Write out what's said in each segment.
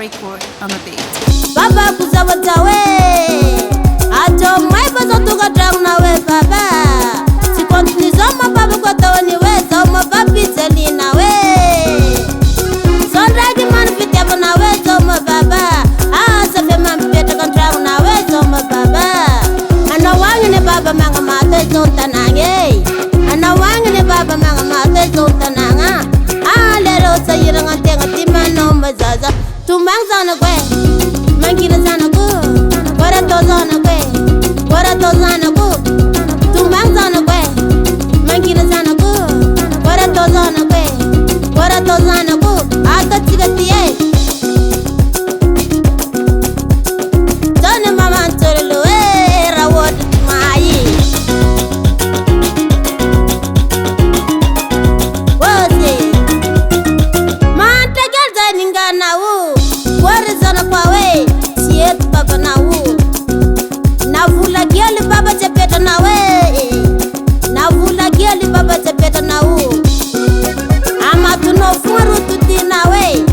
record on the beat. Baba kuzawatawe ato mai bazo tuka drang na we baba si continue zoma baba kwa tawani we zoma babi zeli na we sonragi man fitya na we zoma baba safe man fitya kan drang na we zoma baba ana wangi ne baba manga mate zonta nange ana wangi ne baba manga mate zonta nanga lero sayira ngatenga timano mazaza tumang zana kwe Mangina zanako, warato zanako, warato zanako, tumang zanako, mangina zanako, warato zanako, warato zanako, agatigatie. Tone maman tsololo rawod mai. Wose, manta gelza ningana u, warizana pawe. Baba na wu na vula geli baba chepeta na we na vula geli baba chepeta na wu ama tuno furu tuti na we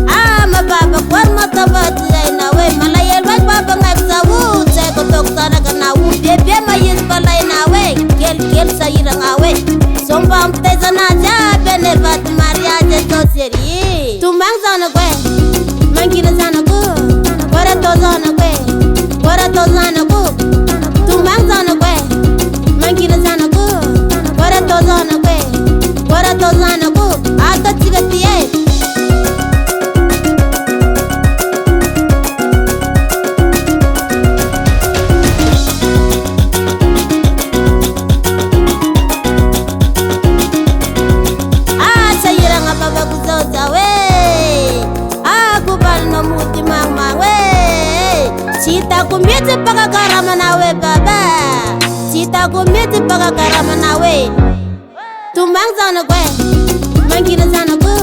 ama baba kwa matabati na we malayel wa baba ngaksa wu cheko doktara kana wu bebe mayis balai na we gel sayira na we somba mteza na ja bene bat maria je soseri tumangza na kwe mangina sana ko warato zanako, tumang zanako, mangina zanako, warato zanako, agatigatie. Sayira nga baba kuzoza we, kubal no muti mama we. Sita kumiti paka karama nawe baba Sita kumiti paka karama nawe Tumang zanako, mangina zanako